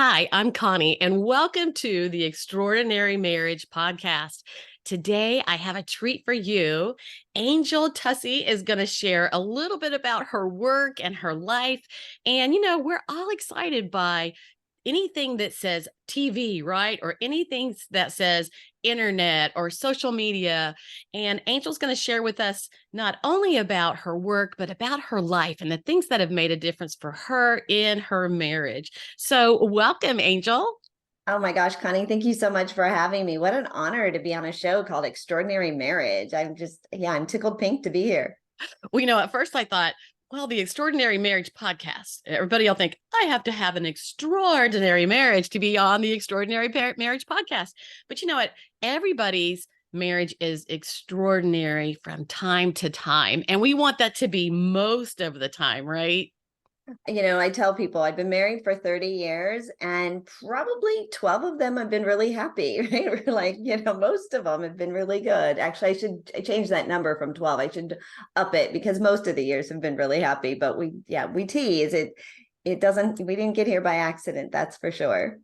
Hi, I'm Connie, and welcome to the Extraordinary Marriage Podcast. Today, I have a treat for you. Angel Tuccy is going to share a little bit about her work and her life. And, we're all excited by anything that says TV, right? Or anything that says internet or social media. And Angel's going to share with us not only about her work, but about her life and the things that have made a difference for her in her marriage. So, welcome, Angel. Oh my gosh, Connie, thank you so much for having me. What an honor to be on a show called Extraordinary Marriage. I'm tickled pink to be here. Well, at first I thought, well, the Extraordinary Marriage Podcast, everybody will think I have to have an extraordinary marriage to be on the Extraordinary Marriage Podcast. But you know what? Everybody's marriage is extraordinary from time to time. And we want that to be most of the time, right? I tell people I've been married for 30 years and probably 12 of them have been really happy, right? We're like, most of them have been really good. Actually, I change that number from 12. I should up it because most of the years have been really happy, but we tease it. We didn't get here by accident. That's for sure.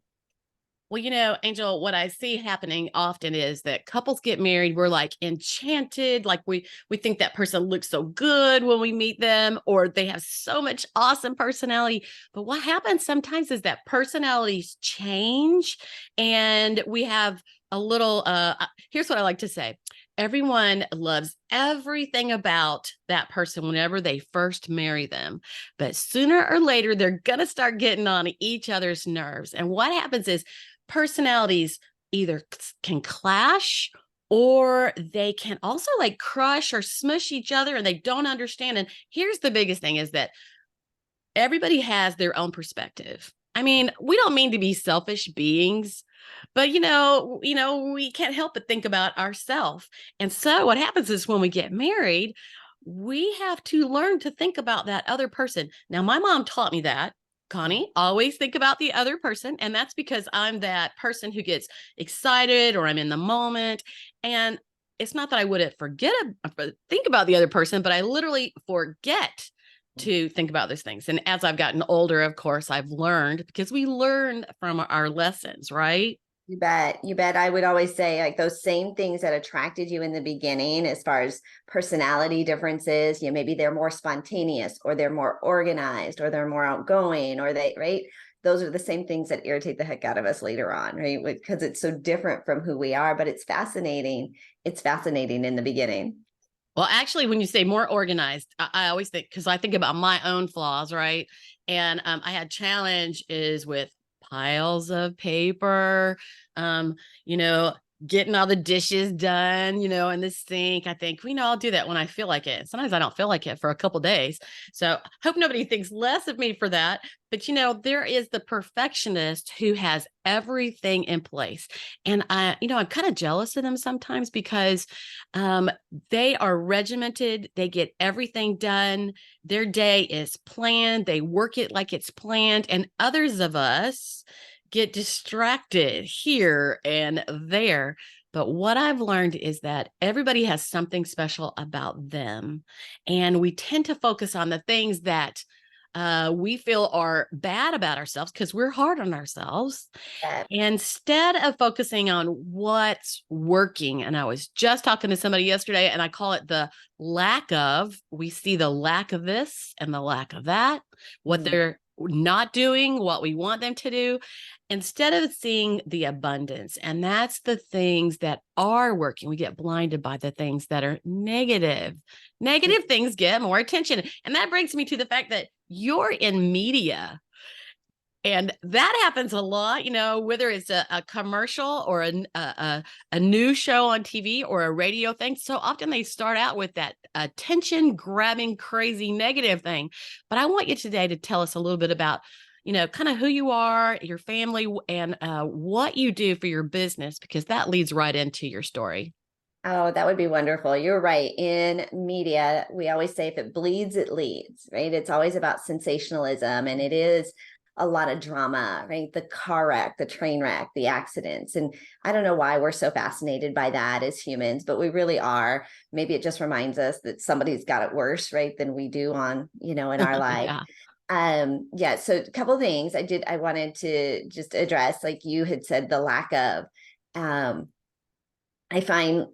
Well, Angel, what I see happening often is that couples get married. We're like enchanted, like we think that person looks so good when we meet them, or they have so much awesome personality. But what happens sometimes is that personalities change, and we have a little. Here's what I like to say: everyone loves everything about that person whenever they first marry them, but sooner or later they're gonna start getting on each other's nerves. And what happens is personalities either can clash or they can also like crush or smush each other and they don't understand. And here's the biggest thing is that everybody has their own perspective. I mean, we don't mean to be selfish beings, but we can't help but think about ourselves. And so what happens is when we get married, we have to learn to think about that other person. Now, my mom taught me that. Connie, always think about the other person. And that's because I'm that person who gets excited or I'm in the moment. And it's not that I wouldn't think about the other person, but I literally forget to think about those things. And as I've gotten older, of course, I've learned because we learn from our lessons, right? You bet. You bet. I would always say like those same things that attracted you in the beginning, as far as personality differences, maybe they're more spontaneous or they're more organized or they're more outgoing right? Those are the same things that irritate the heck out of us later on, right? Because it's so different from who we are, but it's fascinating. It's fascinating in the beginning. Well, actually, when you say more organized, I always think, because I think about my own flaws, right? And I had challenges with piles of paper, um, you know, getting all the dishes done, in the sink. I think, I'll do that when I feel like it. Sometimes I don't feel like it for a couple days. So hope nobody thinks less of me for that. But, there is the perfectionist who has everything in place. And I'm kind of jealous of them sometimes because they are regimented. They get everything done. Their day is planned. They work it like it's planned. And others of us get distracted here and there. But what I've learned is that everybody has something special about them. And we tend to focus on the things that we feel are bad about ourselves because we're hard on ourselves instead of focusing on what's working. And I was just talking to somebody yesterday and I call it the lack of. We see the lack of this and the lack of that, what they're not doing, what we want them to do, instead of seeing the abundance. And that's the things that are working. We get blinded by the things that are negative. Negative things get more attention. And that brings me to the fact that you're in media. And that happens a lot, whether it's a commercial or a new show on TV or a radio thing. So often they start out with that attention grabbing, crazy negative thing. But I want you today to tell us a little bit about, kind of who you are, your family, and what you do for your business, because that leads right into your story. Oh, that would be wonderful. You're right. In media, we always say if it bleeds, it leads, right? It's always about sensationalism, and it is a lot of drama, right? The car wreck, the train wreck, the accidents. And I don't know why we're so fascinated by that as humans, but we really are. Maybe it just reminds us that somebody's got it worse, right, than we do in our life. Yeah. Yeah, so a couple things I wanted to just address, like you had said, the lack of, I find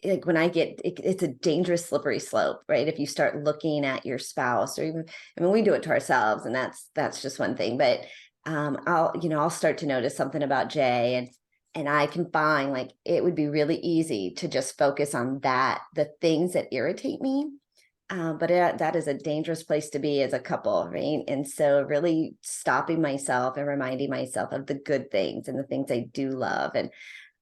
like when it's a dangerous slippery slope, right? If you start looking at your spouse, or even, I mean, we do it to ourselves, and that's just one thing, but I'll start to notice something about Jay, and I can find like it would be really easy to just focus on the things that irritate me. But that is a dangerous place to be as a couple, right? And so really stopping myself and reminding myself of the good things and the things I do love. And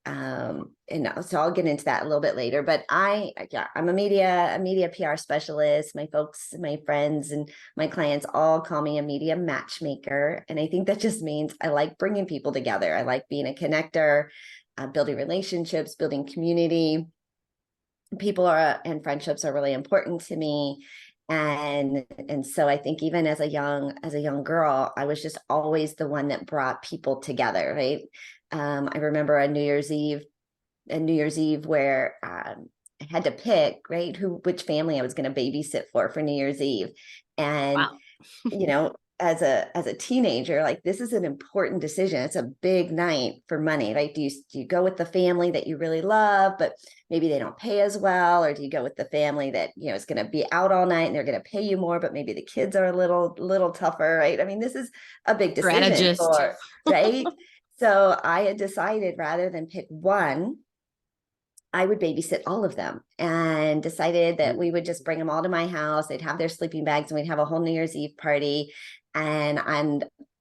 so I'll get into that a little bit later, but I'm a media PR specialist. My folks, my friends, and my clients all call me a media matchmaker. And I think that just means I like bringing people together. I like being a connector, building relationships, building community. People and friendships are really important to me. And so I think even as a young girl, I was just always the one that brought people together, right? I remember a New Year's Eve where I had to pick, right, which family I was going to babysit for New Year's Eve. And Wow. as a teenager, like this is an important decision. It's a big night for money, right? Do you go with the family that you really love, but maybe they don't pay as well, or do you go with the family that is going to be out all night and they're going to pay you more, but maybe the kids are a little tougher, right? I mean, this is a big decision Strategist. right? So I had decided rather than pick one, I would babysit all of them, and decided that we would just bring them all to my house. They'd have their sleeping bags and we'd have a whole New Year's Eve party. And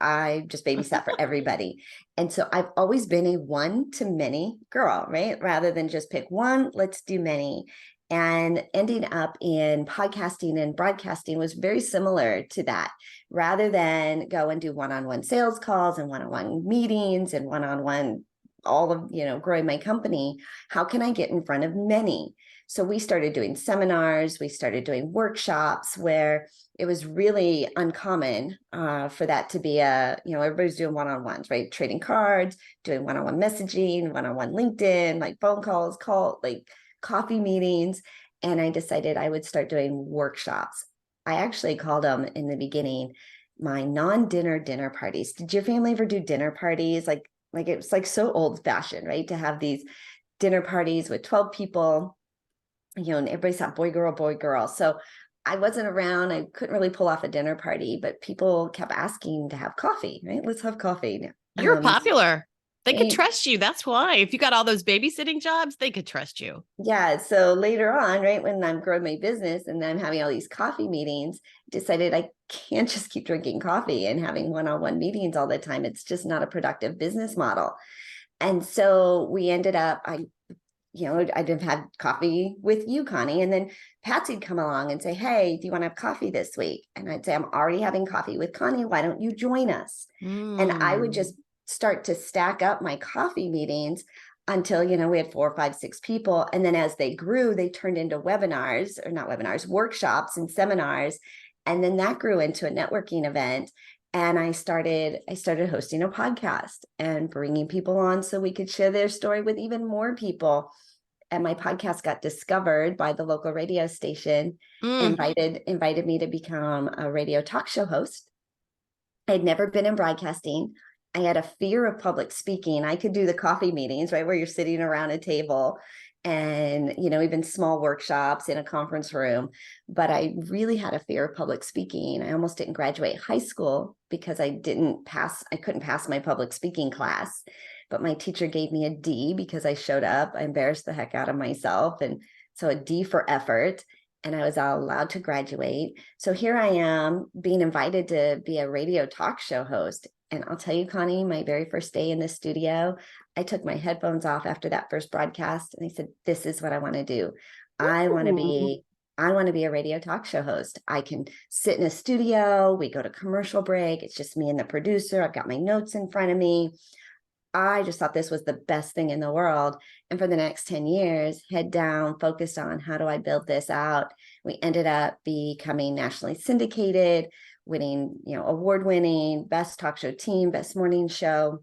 I just babysat for everybody. And so I've always been a one to many girl, right? Rather than just pick one, let's do many. And ending up in podcasting and broadcasting was very similar to that. Rather than go and do one-on-one sales calls and one-on-one meetings and one-on-one all of growing my company, how can I get in front of many? So we started doing seminars, we started doing workshops where it was really uncommon for that to be everybody's doing one-on-ones, right? Trading cards, doing one-on-one messaging, one-on-one LinkedIn, like phone calls, like coffee meetings. And I decided I would start doing workshops. I actually called them in the beginning my non-dinner dinner parties. Did your family ever do dinner parties? Like it was like so old fashioned, right? To have these dinner parties with 12 people, and everybody's that boy, girl. So I wasn't around. I couldn't really pull off a dinner party, but people kept asking to have coffee, right? Let's have coffee. You're popular. They could Right? trust you. That's why. If you got all those babysitting jobs, they could trust you. Yeah. So later on, right, when I'm growing my business and I'm having all these coffee meetings, decided I can't just keep drinking coffee and having one-on-one meetings all the time. It's just not a productive business model. And so we ended up, I'd have had coffee with you, Connie, and then Patsy'd come along and say, hey, do you want to have coffee this week? And I'd say, I'm already having coffee with Connie. Why don't you join us? And I would just start to stack up my coffee meetings until, we had 4, 5, 6 people. And then as they grew, they turned into webinars, or not webinars, workshops and seminars. And then that grew into a networking event. And I started hosting a podcast and bringing people on so we could share their story with even more people. And my podcast got discovered by the local radio station, Mm. invited me to become a radio talk show host. I'd never been in broadcasting. I had a fear of public speaking. I could do the coffee meetings, right, where you're sitting around a table, and even small workshops in a conference room, but I really had a fear of public speaking. I almost didn't graduate high school because I couldn't pass my public speaking class, but my teacher gave me a D because I showed up. I embarrassed the heck out of myself, and so a D for effort, and I was allowed to graduate. So here I am being invited to be a radio talk show host. And I'll tell you, Connie, my very first day in the studio, I took my headphones off after that first broadcast, and I said, this is what I want to do. I want to be a radio talk show host. I can sit in a studio. We go to commercial break. It's just me and the producer. I've got my notes in front of me. I just thought this was the best thing in the world. And for the next 10 years, head down, focused on how do I build this out. We ended up becoming nationally syndicated, winning, award-winning best talk show team, best morning show.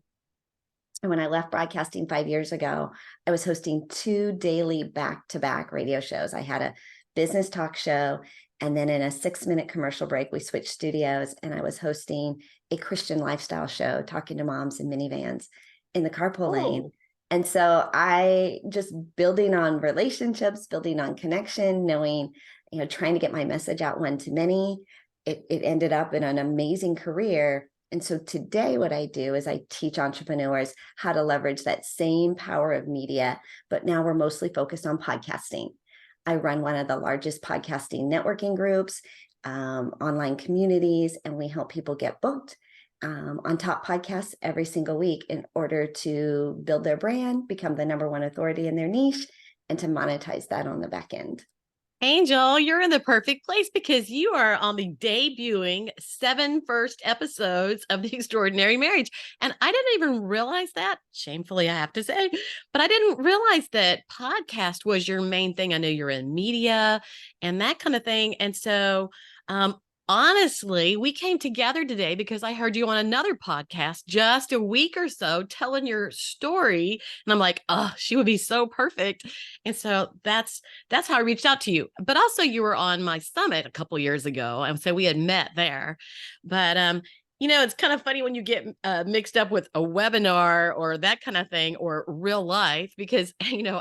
And when I left broadcasting 5 years ago, I was hosting 2 daily back-to-back radio shows. I had a business talk show And then in a 6-minute commercial break, we switched studios and I was hosting a Christian lifestyle show, talking to moms in minivans in the carpool lane. Oh, And so I just building on relationships, building on connection, knowing, trying to get my message out one to many. It ended up in an amazing career. And so today what I do is I teach entrepreneurs how to leverage that same power of media, but now we're mostly focused on podcasting. I run one of the largest podcasting networking groups, online communities, and we help people get booked on top podcasts every single week in order to build their brand, become the number one authority in their niche, and to monetize that on the back end. Angel, you're in the perfect place because you are on the debuting 7 first episodes of The Extraordinary Marriage. And I didn't even realize that, shamefully, I have to say, but I didn't realize that podcast was your main thing. I know you're in media and that kind of thing. And so, honestly, we came together today because I heard you on another podcast just a week or so telling your story. And I'm like, oh, she would be so perfect. And so that's how I reached out to you. But also you were on my summit a couple years ago. And so we had met there. But it's kind of funny when you get mixed up with a webinar or that kind of thing or real life, because,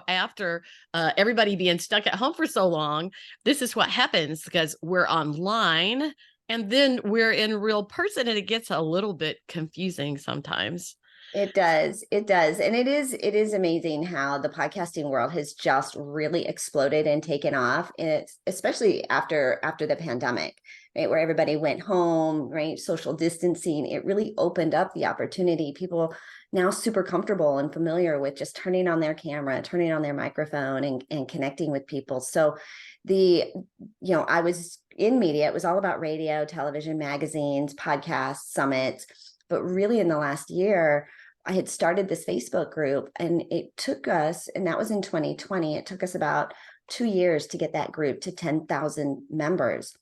after everybody being stuck at home for so long, this is what happens because we're online and then we're in real person and it gets a little bit confusing sometimes. It does. It does. And it is amazing how the podcasting world has just really exploded and taken off. And it's especially after the pandemic, right? Where everybody went home, right? Social distancing. It really opened up the opportunity. People now super comfortable and familiar with just turning on their camera, turning on their microphone and connecting with people. So I was in media. It was all about radio, television, magazines, podcasts, summits. But really in the last year, I had started this Facebook group and it took us, and that was in 2020, it took us about 2 years to get that group to 10,000 members.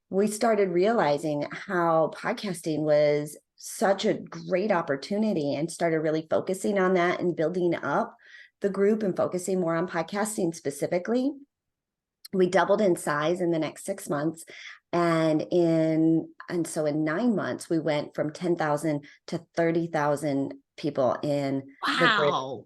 We started realizing how podcasting was such a great opportunity and started really focusing on that and building up the group and focusing more on podcasting specifically. We doubled in size in the next 6 months. So in 9 months, we went from 10,000 to 30,000 people in the group. Wow.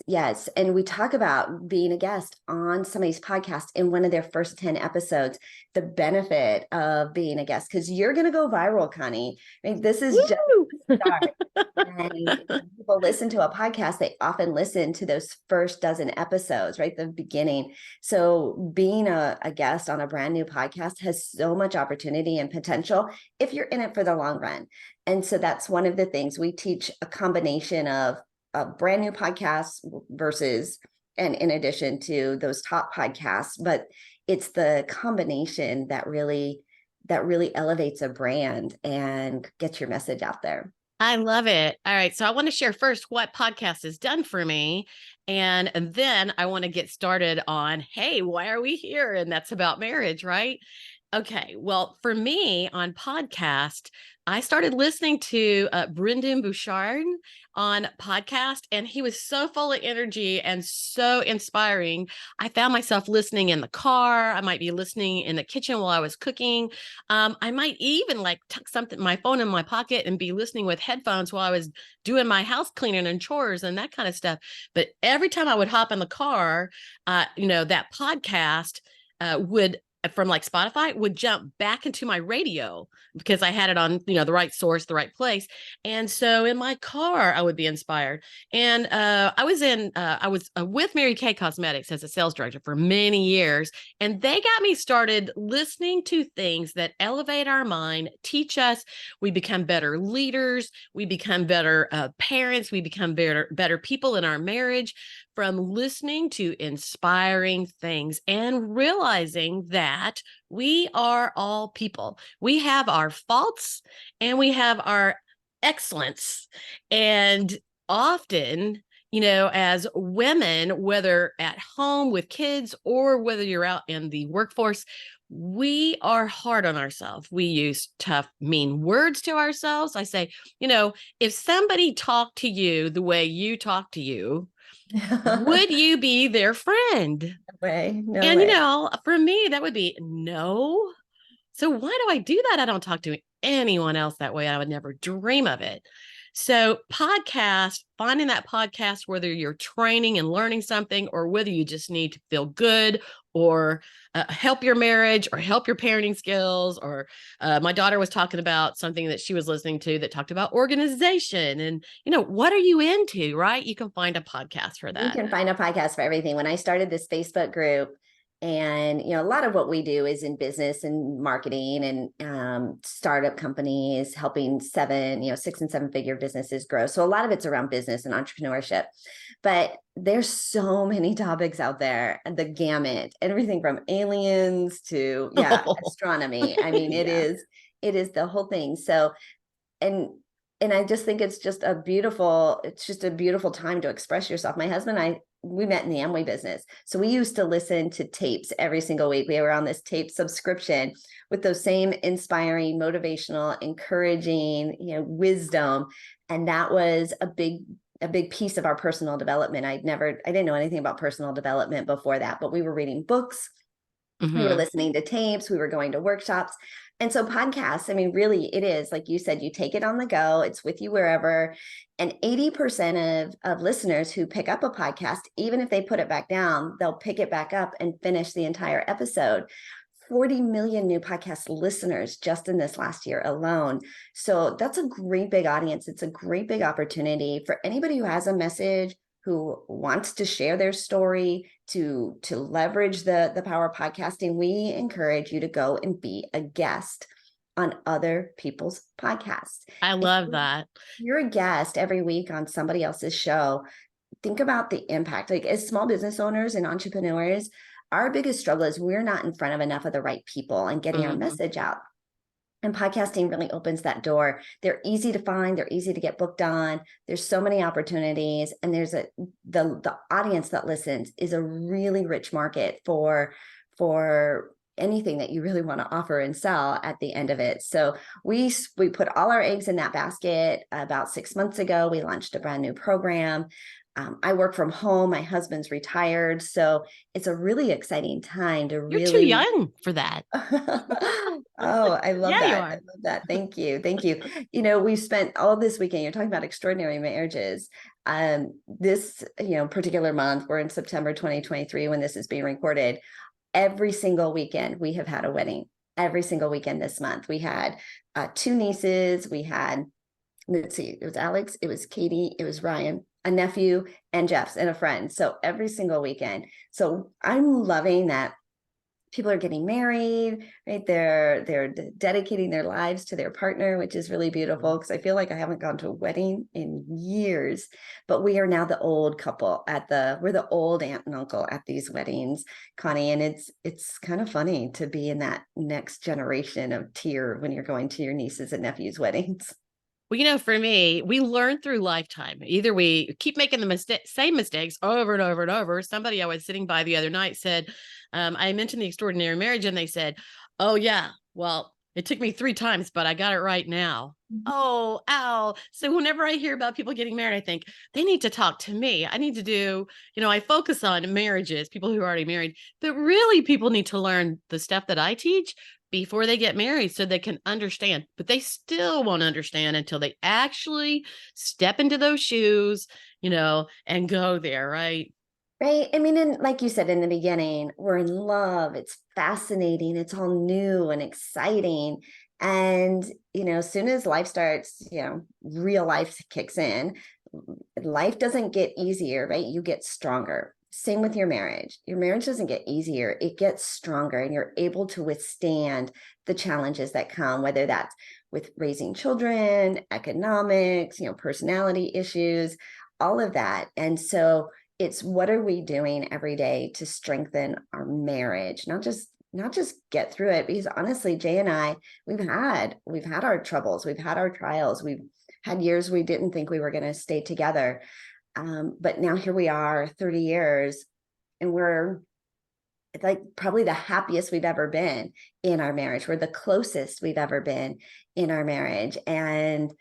Yes. And we talk about being a guest on somebody's podcast in one of their first 10 episodes, the benefit of being a guest, because you're going to go viral, Connie. I mean, this is just the start. And when people listen to a podcast, they often listen to those first dozen episodes, right? The beginning. So being a guest on a brand new podcast has so much opportunity and potential if you're in it for the long run. And so that's one of the things we teach, a combination of brand new podcasts versus, and in addition to those top podcasts, but it's the combination that really elevates a brand and gets your message out there. I love it. All right. So I want to share first what podcast has done for me. And then I want to get started on, hey, why are we here? And that's about marriage, right? Okay. Well, for me on podcast, I started listening to Brendan Bouchard on podcast, and he was so full of energy and so inspiring. I found myself listening in the car. I might be listening in the kitchen while I was cooking. I might even like tuck my phone in my pocket and be listening with headphones while I was doing my house cleaning and chores and that kind of stuff. But every time I would hop in the car, that podcast would from like Spotify would jump back into my radio because I had it on, the right source, the right place. And so in my car, I would be inspired. And I was with Mary Kay Cosmetics as a sales director for many years. And they got me started listening to things that elevate our mind, teach us. We become better leaders. We become better parents. We become better people in our marriage from listening to inspiring things and realizing that we are all people. We have our faults and we have our excellence. And often, as women, whether at home with kids or whether you're out in the workforce, we are hard on ourselves. We use tough, mean words to ourselves. I say, if somebody talked to you the way you talk to you, Would you be their friend? No way. No And, way. for me, that would be no. So why do I do that? I don't talk to anyone else that way. I would never dream of it. So, podcast, finding that podcast, whether you're training and learning something, or whether you just need to feel good or help your marriage or help your parenting skills. Or my daughter was talking about something that she was listening to that talked about organization and, what are you into, right? You can find a podcast for You that. can find a podcast for everything. When I started this Facebook group, and a lot of what we do is in business and marketing and startup companies, helping 6 and 7 figure businesses grow. So a lot of it's around business and entrepreneurship. But there's so many topics out there, and the gamut, everything from aliens to astronomy. I mean, Yeah. it is the whole thing. So and I just think it's just a beautiful time to express yourself. My husband and I, we met in the Amway business. So we used to listen to tapes every single week. We were on this tape subscription with those same inspiring, motivational, encouraging, wisdom. And that was a big piece of our personal development. I didn't know anything about personal development before that, but we were reading books. We were listening to tapes, we were going to workshops. And so podcasts, I mean, really it is, like you said, you take it on the go, it's with you wherever. And 80% of listeners who pick up a podcast, even if they put it back down, they'll pick it back up and finish the entire episode. 40 million new podcast listeners just in this last year alone. So that's a great big audience. It's a great big opportunity for anybody who has a message, who wants to share their story, to leverage the power of podcasting. We encourage you to go and be a guest on other people's podcasts. I love that. You're a guest every week on somebody else's show. Think about the impact. Like, as small business owners and entrepreneurs, our biggest struggle is we're not in front of enough of the right people and getting our message out. And podcasting really opens that door. They're easy to find. They're easy to get booked on. There's so many opportunities, and there's the audience that listens is a really rich market for anything that you really want to offer and sell at the end of it. So we put all our eggs in that basket. About 6 months ago, we launched a brand new program. I work from home. My husband's retired. So it's a really exciting time to You're too really. young for that. Oh, I love Yeah, you that. I are. love that. Thank you. Thank you. We've spent all this weekend, you're talking about extraordinary marriages. This, particular month, we're in September 2023 when this is being recorded. Every single weekend we have had a wedding. Every single weekend this month. We had 2 nieces. We had, let's see, it was Alex, it was Katie, it was Ryan, a nephew, and Jeff's, and a friend. So every single weekend. So I'm loving that people are getting married, right? They're dedicating their lives to their partner, which is really beautiful, because I feel like I haven't gone to a wedding in years. But we are now the old couple we're the old aunt and uncle at these weddings, Connie. And it's kind of funny to be in that next generation of tier when you're going to your nieces and nephews' weddings. Well, for me, we learn through lifetime. Either we keep making the same mistakes over and over and over. Somebody I was sitting by the other night said, I mentioned the extraordinary marriage, and they said, "Oh yeah, well, it took me 3 times, but I got it right now." Oh, ow. So whenever I hear about people getting married, I think they need to talk to me. I need to do, I focus on marriages, people who are already married, but really people need to learn the stuff that I teach before they get married so they can understand. But they still won't understand until they actually step into those shoes, and go there, right? Right. I mean, and like you said in the beginning, we're in love. It's fascinating. It's all new and exciting. And, as soon as life starts, real life kicks in, life doesn't get easier, right? You get stronger. Same with your marriage. Your marriage doesn't get easier, it gets stronger, and you're able to withstand the challenges that come, whether that's with raising children, economics, personality issues, all of that. And so it's, what are we doing every day to strengthen our marriage, not just get through it? Because honestly, Jay and I, we've had our troubles, we've had our trials, we've had years we didn't think we were going to stay together. But now here we are 30 years, and we're like probably the happiest we've ever been in our marriage. We're the closest we've ever been in our marriage. And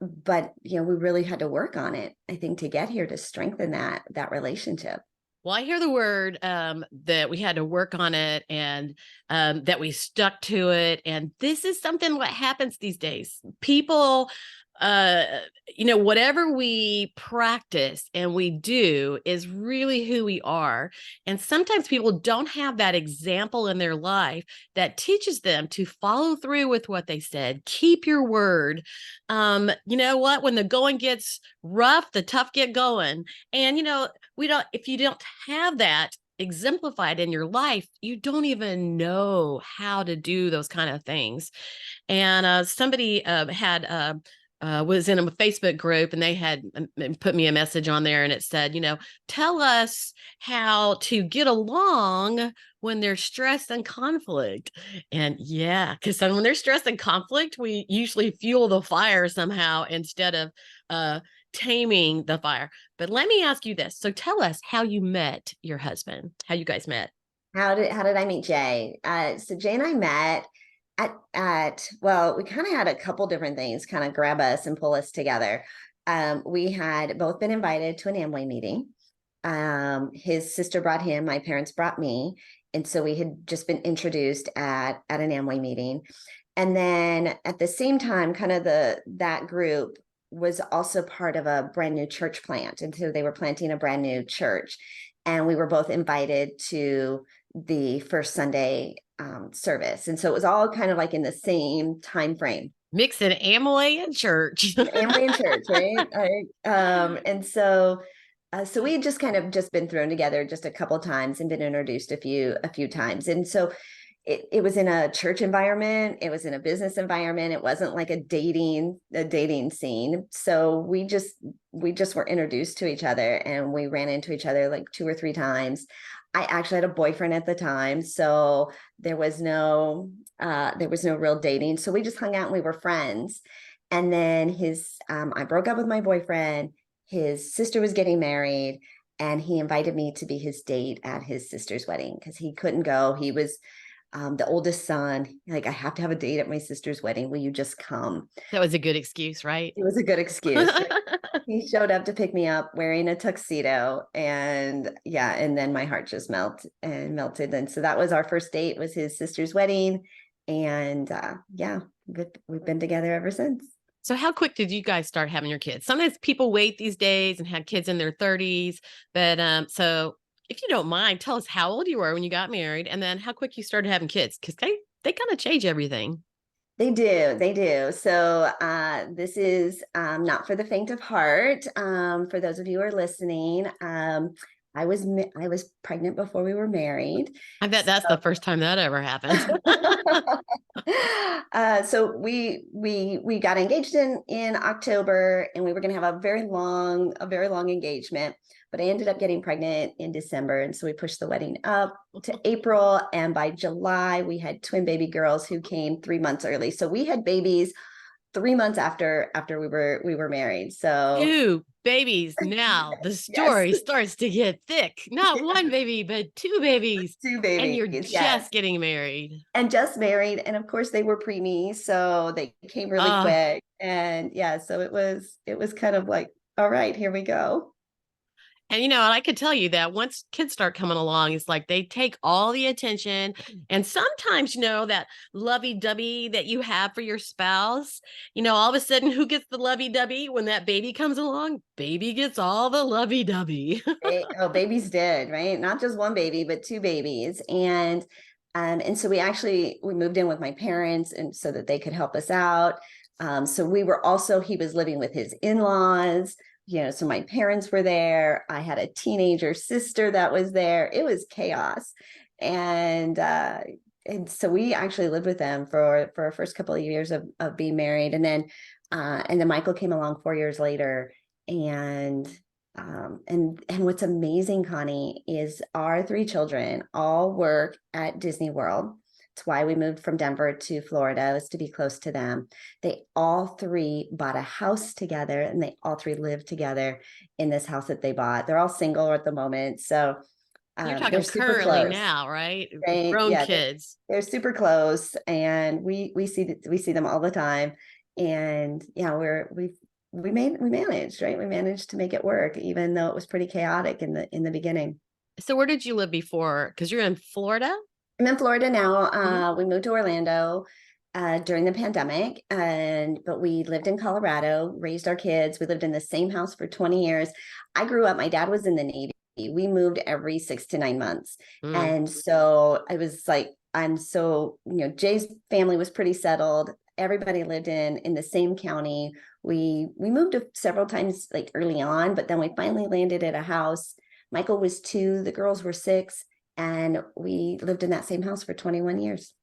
but we really had to work on it, I think, to get here, to strengthen that relationship. Well, I hear the word that we had to work on it, and that we stuck to it. And this is something what happens these days. People, uh, whatever we practice and we do is really who we are. And sometimes people don't have that example in their life that teaches them to follow through with what they said. Keep your word. You know what? When the going gets rough, the tough get going. And, we don't, if you don't have that exemplified in your life, you don't even know how to do those kind of things. And somebody had was in a Facebook group, and they had put me a message on there, and it said, tell us how to get along when there's stress and conflict. And yeah, because when there's stress and conflict, we usually fuel the fire somehow instead of taming the fire. But let me ask you this. So tell us how you met your husband, how you guys met. How did I meet Jay? So Jay and I met at well, we kind of had a couple different things kind of grab us and pull us together. We had both been invited to an Amway meeting. His sister brought him, my parents brought me, and so we had just been introduced at an Amway meeting. And then at the same time, kind of that group was also part of a brand new church plant, and so they were planting a brand new church, and we were both invited to the first Sunday service. And so it was all kind of like in the same time frame. Mixing Amway and church. Amway and church, right? And so we had just kind of just been thrown together just a couple of times and been introduced a few times. And so it was in a church environment, it was in a business environment, it wasn't like a dating scene. So we just were introduced to each other, and we ran into each other like 2 or 3 times. I actually had a boyfriend at the time, so there was no real dating. So we just hung out and we were friends. And then I broke up with my boyfriend. His sister was getting married, and he invited me to be his date at his sister's wedding because he couldn't go. He was the oldest son. Like, I have to have a date at my sister's wedding. Will you just come? That was a good excuse, right? It was a good excuse. He showed up to pick me up wearing a tuxedo, and yeah, and then my heart just melted. And so that was our first date, was his sister's wedding. And yeah, we've been together ever since. So how quick did you guys start having your kids? Sometimes people wait these days and have kids in their 30s. But so if you don't mind, tell us how old you were when you got married, and then how quick you started having kids, because they kind of change everything. They do. So this is not for the faint of heart. For those of you who are listening, I was pregnant before we were married. I bet that's the first time that ever happened. So we got engaged in October, and we were going to have a very long engagement, but I ended up getting pregnant in December, and so we pushed the wedding up to April, and by July we had twin baby girls who came 3 months early. So we had babies 3 months after we were married. So 2 babies. Now the yes. story starts to get thick. Not one baby, but 2 babies. Two And you're babies, yes. just getting married. And just married, and of course they were preemie, so they came really quick. And yeah, so it was kind of like, all right, here we go. And I could tell you that once kids start coming along, it's like they take all the attention. And sometimes, that lovey-dovey that you have for your spouse, all of a sudden, who gets the lovey-dovey when that baby comes along? Baby gets all the lovey-dovey. Babies did, right? Not just one baby, but two babies. And so we moved in with my parents, and so that they could help us out. So he was living with his in-laws. So my parents were there. I had a teenager sister that was there. It was chaos. And so we actually lived with them for our first couple of years of being married. And then Michael came along 4 years later. And what's amazing, Connie, is our 3 children all work at Disney World. It's why we moved from Denver to Florida, was to be close to them. They all 3 bought a house together, and they all 3 live together in this house that they bought. They're all single at the moment. So You're they're talking super currently close. now, right? Right? Grown Yeah, kids. they're super close, and we see them all the time. And yeah, we managed, right? We managed to make it work, even though it was pretty chaotic in the beginning. So where did you live before? Because you're in Florida? I'm in Florida now. Mhm. We moved to Orlando during the pandemic, and but we lived in Colorado, raised our kids. We lived in the same house for 20 years. I grew up, my dad was in the Navy. We moved every 6 to 9 months. Mm. And so I was like, I'm so, Jay's family was pretty settled. Everybody lived in the same county. We moved several times like early on, but then we finally landed at a house. Michael was 2, the girls were 6, and we lived in that same house for 21 years.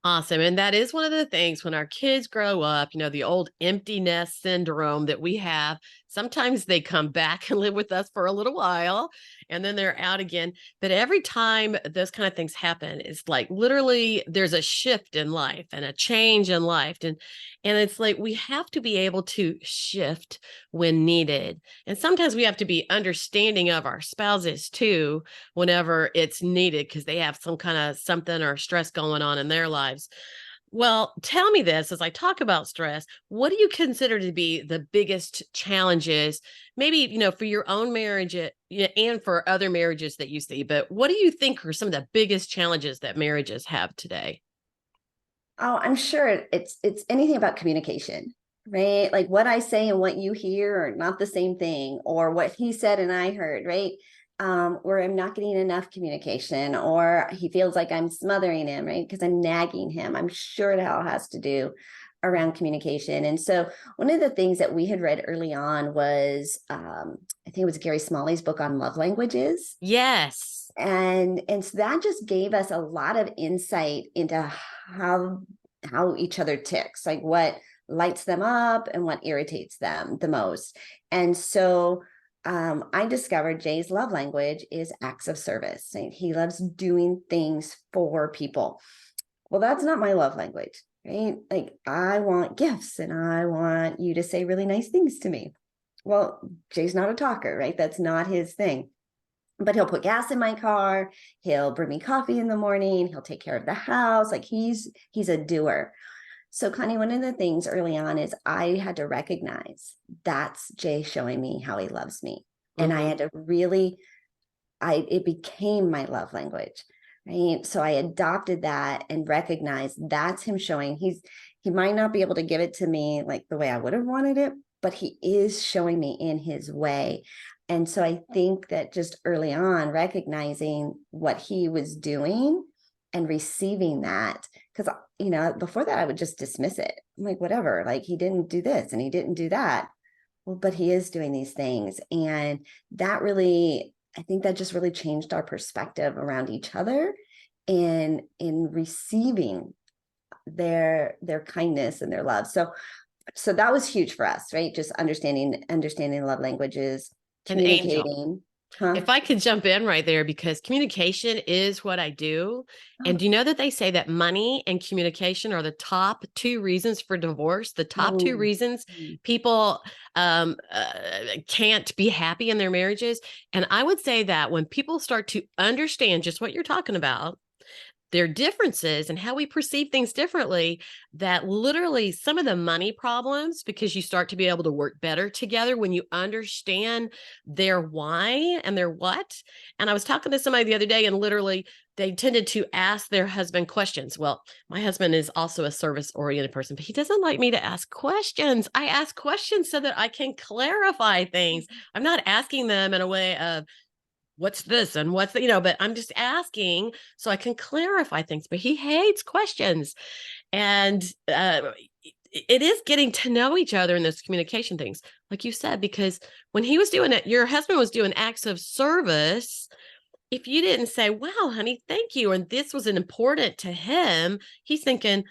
Awesome. And that is one of the things when our kids grow up, the old empty nest syndrome that we have. Sometimes they come back and live with us for a little while and then they're out again. But every time those kind of things happen, it's like literally there's a shift in life and a change in life. And it's like we have to be able to shift when needed. And sometimes we have to be understanding of our spouses too, whenever it's needed because they have some kind of something or stress going on in their lives. Well, tell me this as I talk about stress, what do you consider to be the biggest challenges, maybe, for your own marriage and for other marriages that you see, but what do you think are some of the biggest challenges that marriages have today? Oh, I'm sure it's anything about communication, right? Like what I say and what you hear are not the same thing, or what he said and I heard, right? Or I'm not getting enough communication, or he feels like I'm smothering him, right? Because I'm nagging him. I'm sure it all has to do around communication. And so one of the things that we had read early on was I think it was Gary Smalley's book on love languages. Yes. And so that just gave us a lot of insight into how how each other ticks, like what lights them up and what irritates them the most. And so I discovered Jay's love language is acts of service. Right? He loves doing things for people. Well, that's not my love language, right? Like I want gifts and I want you to say really nice things to me. Well, Jay's not a talker, right? That's not his thing, but he'll put gas in my car. He'll bring me coffee in the morning. He'll take care of the house. Like he's a doer. So Connie, one of the things early on is I had to recognize that's Jay showing me how he loves me. And I Hmm. had to really, it became my love language. Right. So I adopted that and recognized that's him showing he might not be able to give it to me like the way I would have wanted it, but he is showing me in his way. And so I think that just early on, recognizing what he was doing and receiving that, because, before that, I would just dismiss it. I'm like, whatever, like he didn't do this and he didn't do that. Well, but he is doing these things. And that really, I think that just really changed our perspective around each other and in receiving their kindness and their love. So that was huge for us, right? Just understanding love languages, An angel. communicating. Huh? If I could jump in right there, because communication is what I do. And Oh, do you know that they say that money and communication are the top two reasons for divorce? The top two oh, reasons people can't be happy in their marriages. And I would say that when people start to understand just what you're talking about, their differences and how we perceive things differently, that literally some of the money problems, because you start to be able to work better together when you understand their why and their what. And I was talking to somebody the other day and literally they tended to ask their husband questions. Well, my husband is also a service oriented person, but he doesn't like me to ask questions. I ask questions so that I can clarify things. I'm not asking them in a way of, what's this and what's the, but I'm just asking so I can clarify things. But he hates questions. And it is getting to know each other in those communication things, like you said, because when he was doing it, your husband was doing acts of service. If you didn't say, wow, honey, thank you, and this was an important to him, he's thinking,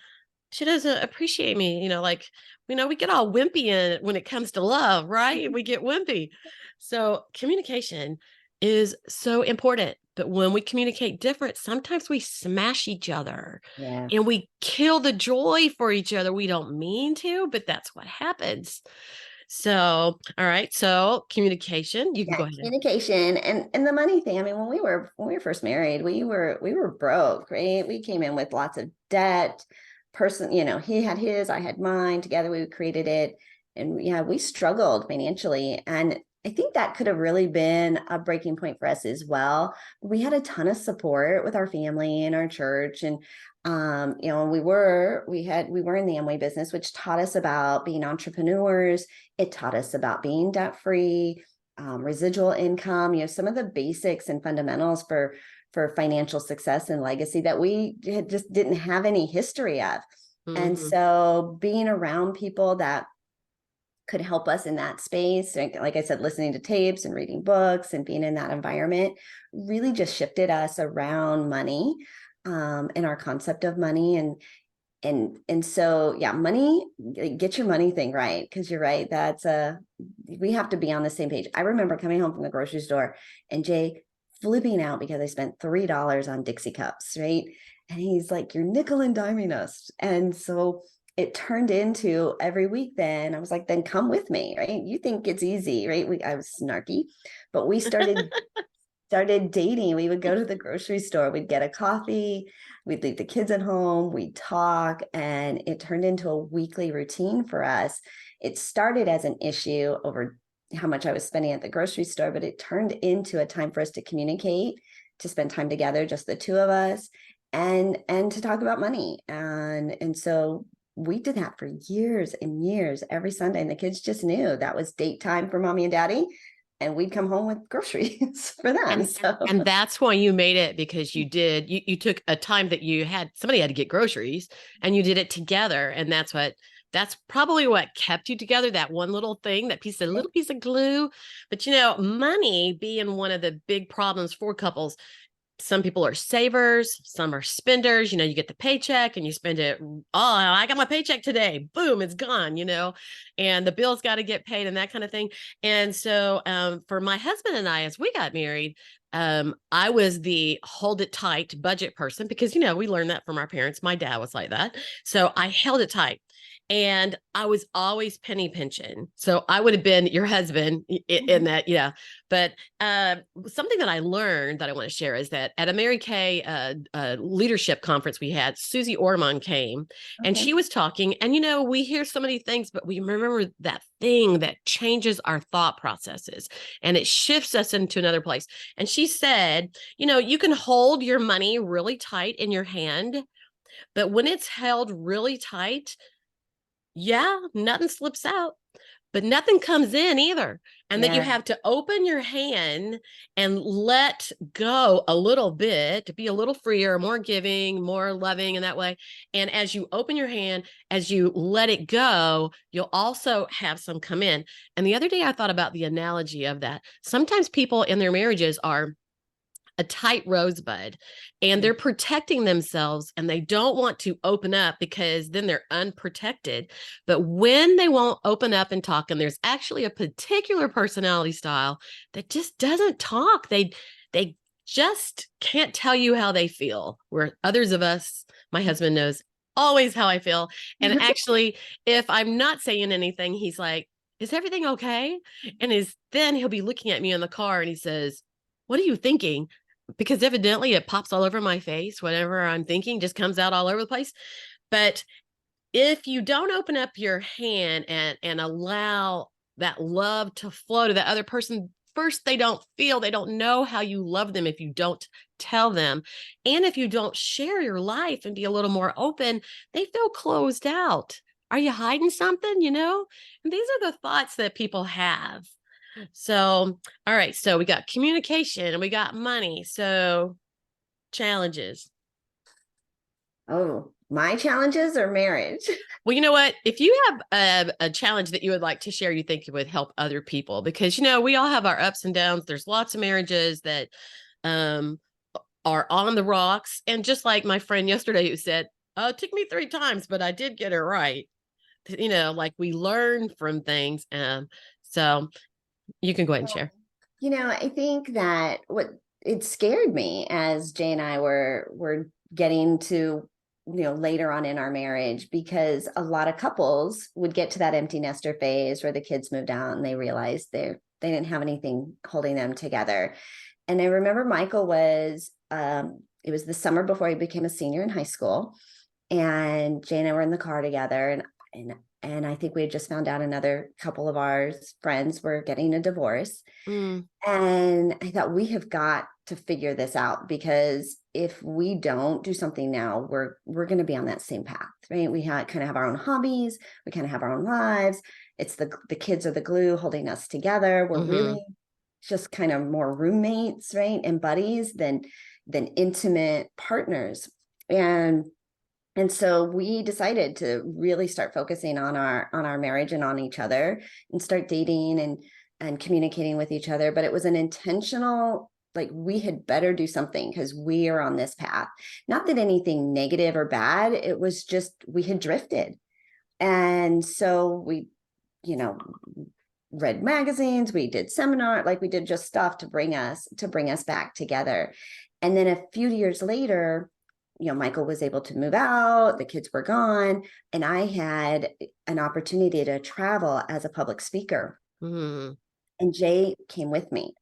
she doesn't appreciate me, like, we get all wimpy when it comes to love, right? We get wimpy. So communication is so important. But when we communicate different, sometimes we smash each other yeah. and we kill the joy for each other. We don't mean to, but that's what happens. So, all right. So communication, you can Yeah, go ahead. communication and the money thing. I mean, when we were first married, we were broke, right? We came in with lots of debt. He had his, I had mine. Together we created it. and yeah, we struggled financially. And I think that could have really been a breaking point for us as well. We had a ton of support with our family and our church. And you know, we were in the Amway business, which taught us about being entrepreneurs. It taught us about being debt free, residual income, you know, some of the basics and fundamentals for financial success and legacy that we just didn't have any history of. And Mhm. so being around people that could help us in that space, like I said, listening to tapes and reading books and being in that environment really just shifted us around money, and our concept of money. And so yeah, money, get your money thing right, because you're right, we have to be on the same page. I remember coming home from the grocery store and Jay flipping out because I spent $3 on Dixie cups, right? And he's like, you're nickel and diming us. And so it turned into every week, then I was like, then come with me, right? You think it's easy, right? I was snarky, but we started dating. We would go to the grocery store, we'd get a coffee, we'd leave the kids at home, we'd talk, and it turned into a weekly routine for us. It started as an issue over how much I was spending at the grocery store, but it turned into a time for us to communicate, to spend time together, just the two of us, and to talk about money. And so we did that for years and years, every Sunday, and the kids just knew that was date time for mommy and daddy, and we'd come home with groceries for them. So And that's why you made it, because you took a time that somebody had to get groceries and you did it together. And that's probably what kept you together. That one little thing, a little piece of glue. But money being one of the big problems for couples. Some people are savers, some are spenders. You get the paycheck and you spend it. Oh, I got my paycheck today. Boom, it's gone, and the bills got to get paid and that kind of thing. And so for my husband and I, as we got married, I was the hold it tight budget person because, we learned that from our parents. My dad was like that. So I held it tight. And I was always penny pinching. So I would have been your husband in that. Yeah. But something that I learned that I want to share is that at a Mary Kay leadership conference we had, Susie Orman came and okay. she was talking. And, we hear so many things, but we remember that thing that changes our thought processes and it shifts us into another place. And she said, you can hold your money really tight in your hand, but when it's held really tight, yeah, nothing slips out, but nothing comes in either. And that you Yeah. have to open your hand and let go a little bit to be a little freer, more giving, more loving in that way. And as you open your hand, as you let it go, you'll also have some come in. And the other day I thought about the analogy of that. Sometimes people in their marriages are a tight rosebud and they're protecting themselves and they don't want to open up because then they're unprotected. But when they won't open up and talk, and there's actually a particular personality style that just doesn't talk, they just can't tell you how they feel, where others of us, my husband knows always how I feel. And actually, if I'm not saying anything, he's like, is everything okay? And then he'll be looking at me in the car and he says, what are you thinking? Because evidently it pops all over my face. Whatever I'm thinking just comes out all over the place. But if you don't open up your hand and allow that love to flow to that other person, first, they don't know how you love them if you don't tell them. And if you don't share your life and be a little more open, they feel closed out. Are you hiding something? And these are the thoughts that people have. So, all right. So we got communication and we got money. So challenges. Oh, my challenges or marriage? Well, you know what? If you have a challenge that you would like to share, you think it would help other people, because, we all have our ups and downs. There's lots of marriages that um, are on the rocks. And just like my friend yesterday who said, oh, it took me 3 times, but I did get it right. Like we learn from things. So you can go ahead and share. I think that what it scared me as Jay and I were getting to, later on in our marriage, because a lot of couples would get to that empty nester phase where the kids moved out and they realized they didn't have anything holding them together. And I remember Michael it was the summer before he became a senior in high school, and Jay and I were in the car together, and And I think we had just found out another couple of our friends were getting a divorce. Mm, And I thought, we have got to figure this out, because if we don't do something now, we're going to be on that same path, right? We kind of have our own hobbies, we kind of have our own lives. It's the kids are the glue holding us together. We're hmm. really just kind of more roommates, right, and buddies than intimate partners. And so we decided to really start focusing on our marriage and on each other, and start dating and communicating with each other. But it was an intentional, like, we had better do something because we are on this path. Not that anything negative or bad, it was just we had drifted. And so we, you know, read magazines, we did seminar, like we did just stuff to bring us back together. And then a few years later, Michael was able to move out, the kids were gone, and I had an opportunity to travel as a public speaker. Mm. And Jay came with me.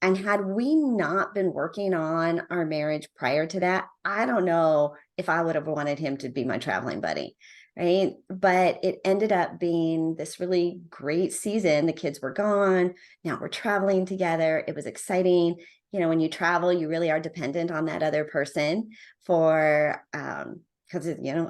And had we not been working on our marriage prior to that, I don't know if I would have wanted him to be my traveling buddy. Right. But it ended up being this really great season. The kids were gone. Now we're traveling together. It was exciting. When you travel, you really are dependent on that other person because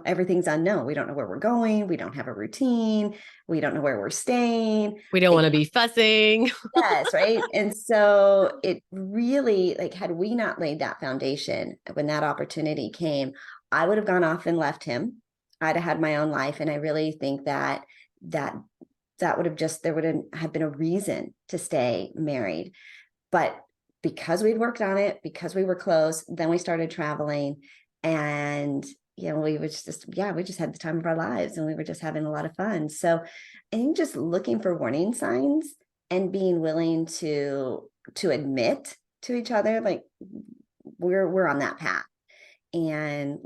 everything's unknown. We don't know where we're going. We don't have a routine. We don't know where we're staying. We don't want to be fussing. Yes, right. And so it really, like, had we not laid that foundation when that opportunity came, I would have gone off and left him. I'd have had my own life. And I really think that that would have there would have been a reason to stay married. But because we'd worked on it, because we were close, then we started traveling, and we just had the time of our lives, and we were just having a lot of fun. So I think just looking for warning signs and being willing to admit to each other, like, we're on that path, and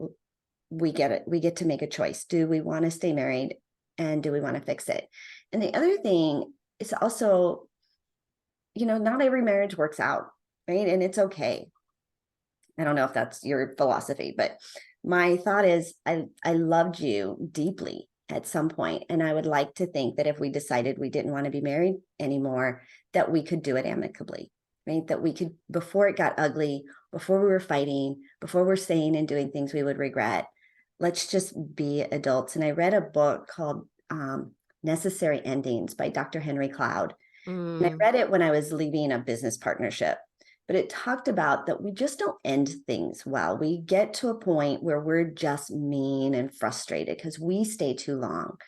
we get to make a choice. Do we want to stay married, and do we want to fix it? And the other thing is also, not every marriage works out, right? And it's okay. I don't know if that's your philosophy, but my thought is I loved you deeply at some point, and I would like to think that if we decided we didn't want to be married anymore, that we could do it amicably, right? That we could, before it got ugly, before we were fighting, before we're saying and doing things we would regret, let's just be adults. And I read a book called Necessary Endings by Dr. Henry Cloud. And I Mm. read it when I was leaving a business partnership, but it talked about that we just don't end things well. We get to a point where we're just mean and frustrated because we stay too long.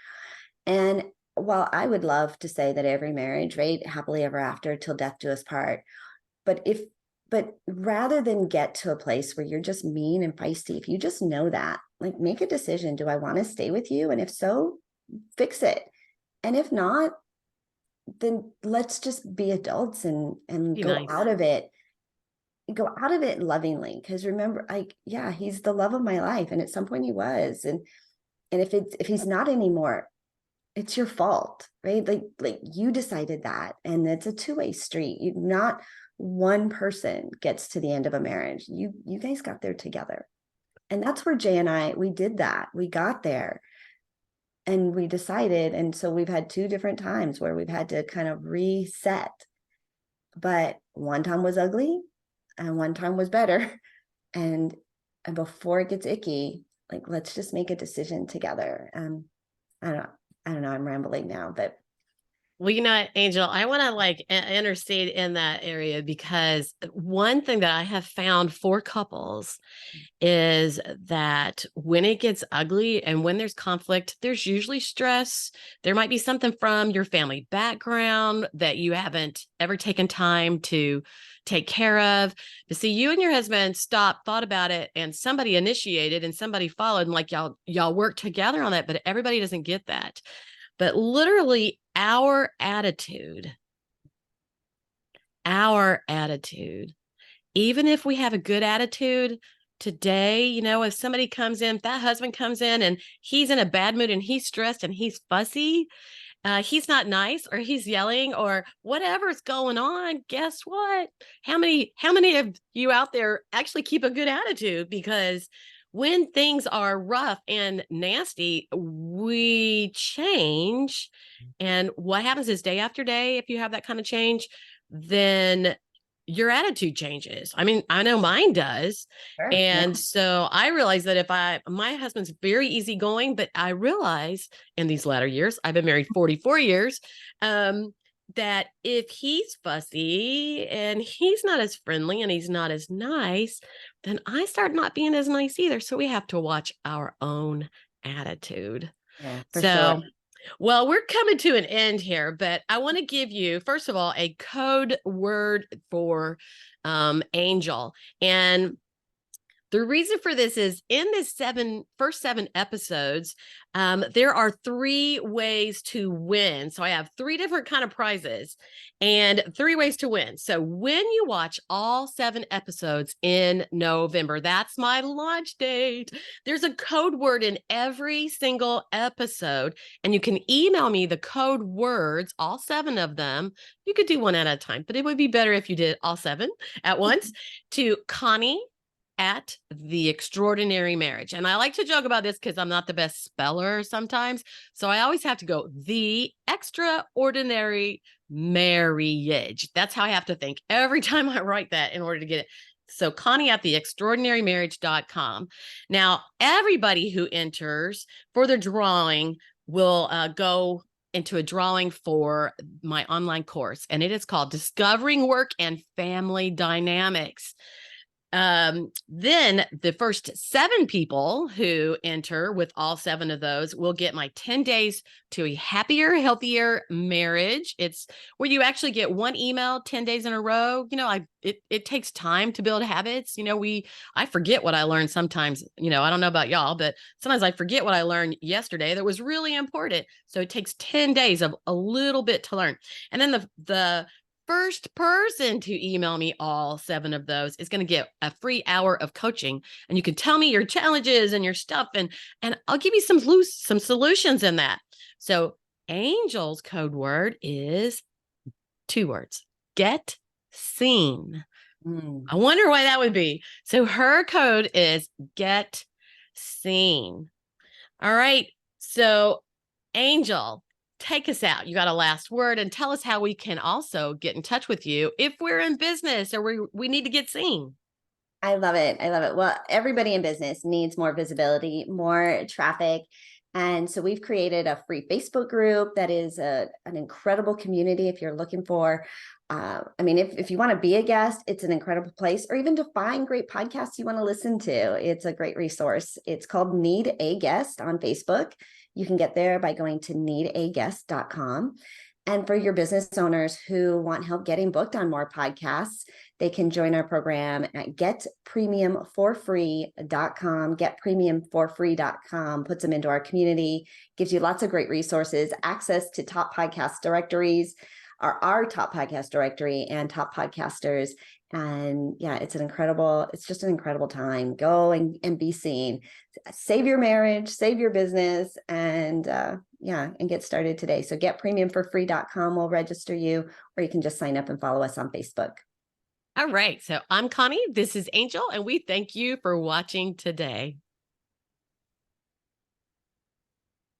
And while I would love to say that every marriage, right, happily ever after till death do us part, but rather than get to a place where you're just mean and feisty, if you just know that, like, make a decision. Do I want to stay with you? And if so, fix it. And if not, then let's just be adults and Be go nice. out of it lovingly. Because remember, like, yeah, he's the love of my life, and at some point he was. And if he's not anymore, it's your fault, right? Like you decided that, and it's a two-way street. Not one person gets to the end of a marriage. You guys got there together. And that's where Jay and I, we did that. We got there, and we decided. And so we've had two different times where we've had to kind of reset. But one time was ugly and one time was better. And before it gets icky, like, let's just make a decision together. I don't know, I'm rambling now, but Well, Angel, I want to interstate in that area, because one thing that I have found for couples is that when it gets ugly and when there's conflict, there's usually stress. There might be something from your family background that you haven't ever taken time to take care of. But see, you and your husband stopped, thought about it, and somebody initiated and somebody followed, and like y'all work together on that, but everybody doesn't get that. But literally our attitude, even if we have a good attitude today, if somebody comes in, if that husband comes in and he's in a bad mood and he's stressed and he's fussy, he's not nice, or he's yelling, or whatever's going on, guess what? How many of you out there actually keep a good attitude? Because when things are rough and nasty, we change. And what happens is day after day, if you have that kind of change, then your attitude changes. I mean, I know mine does. Sure. Yeah. And so I realize that my husband's very easygoing, but I realize in these latter years, I've been married 44 years, that if he's fussy and he's not as friendly and he's not as nice, then I start not being as nice either. So we have to watch our own attitude. Yeah, for sure. So, well, we're coming to an end here, but I want to give you, first of all, a code word for angel. And the reason for this is in this first seven episodes, there are 3 ways to win. So I have 3 different kind of prizes and 3 ways to win. So when you watch all 7 episodes in November, that's my launch date. There's a code word in every single episode, and you can email me the code words, all 7 of them. You could do one at a time, but it would be better if you did all 7 at once to Connie at The Extraordinary Marriage. And I like to joke about this because I'm not the best speller sometimes. So I always have to go The Extraordinary Marriage. That's how I have to think every time I write that in order to get it. So Connie at theextraordinarymarriage.com. Now, everybody who enters for the drawing will go into a drawing for my online course, and it is called Discovering Work and Family Dynamics. Then the first 7 people who enter with all 7 of those will get my 10 days to a happier, healthier marriage. It's where you actually get one email 10 days in a row. It takes time to build habits. I forget what I learned sometimes. I don't know about y'all, but sometimes I forget what I learned yesterday that was really important. So it takes 10 days of a little bit to learn. And then the first person to email me all 7 of those is going to get a free hour of coaching, and you can tell me your challenges and your stuff, and I'll give you some solutions in that. So Angel's code word is 2 words: get seen. I wonder why that would be. So her code is get seen. All right. So Angel, take us out. You got a last word, and tell us how we can also get in touch with you if we're in business or we need to get seen. I love it. I love it. Well, everybody in business needs more visibility, more traffic. And so we've created a free Facebook group that is an incredible community if you're looking for, if you want to be a guest, it's an incredible place, or even to find great podcasts you want to listen to. It's a great resource. It's called Need a Guest on Facebook. You can get there by going to needaguest.com. And for your business owners who want help getting booked on more podcasts, they can join our program at getpremiumforfree.com. Getpremiumforfree.com puts them into our community, gives you lots of great resources, access to top podcast directories, our top podcast directory and top podcasters. And yeah, it's just an incredible time. Go and be seen. Save your marriage, save your business, and get started today. So getpremiumforfree.com will register you, or you can just sign up and follow us on Facebook. All right. So I'm Connie. This is Angel, and we thank you for watching today.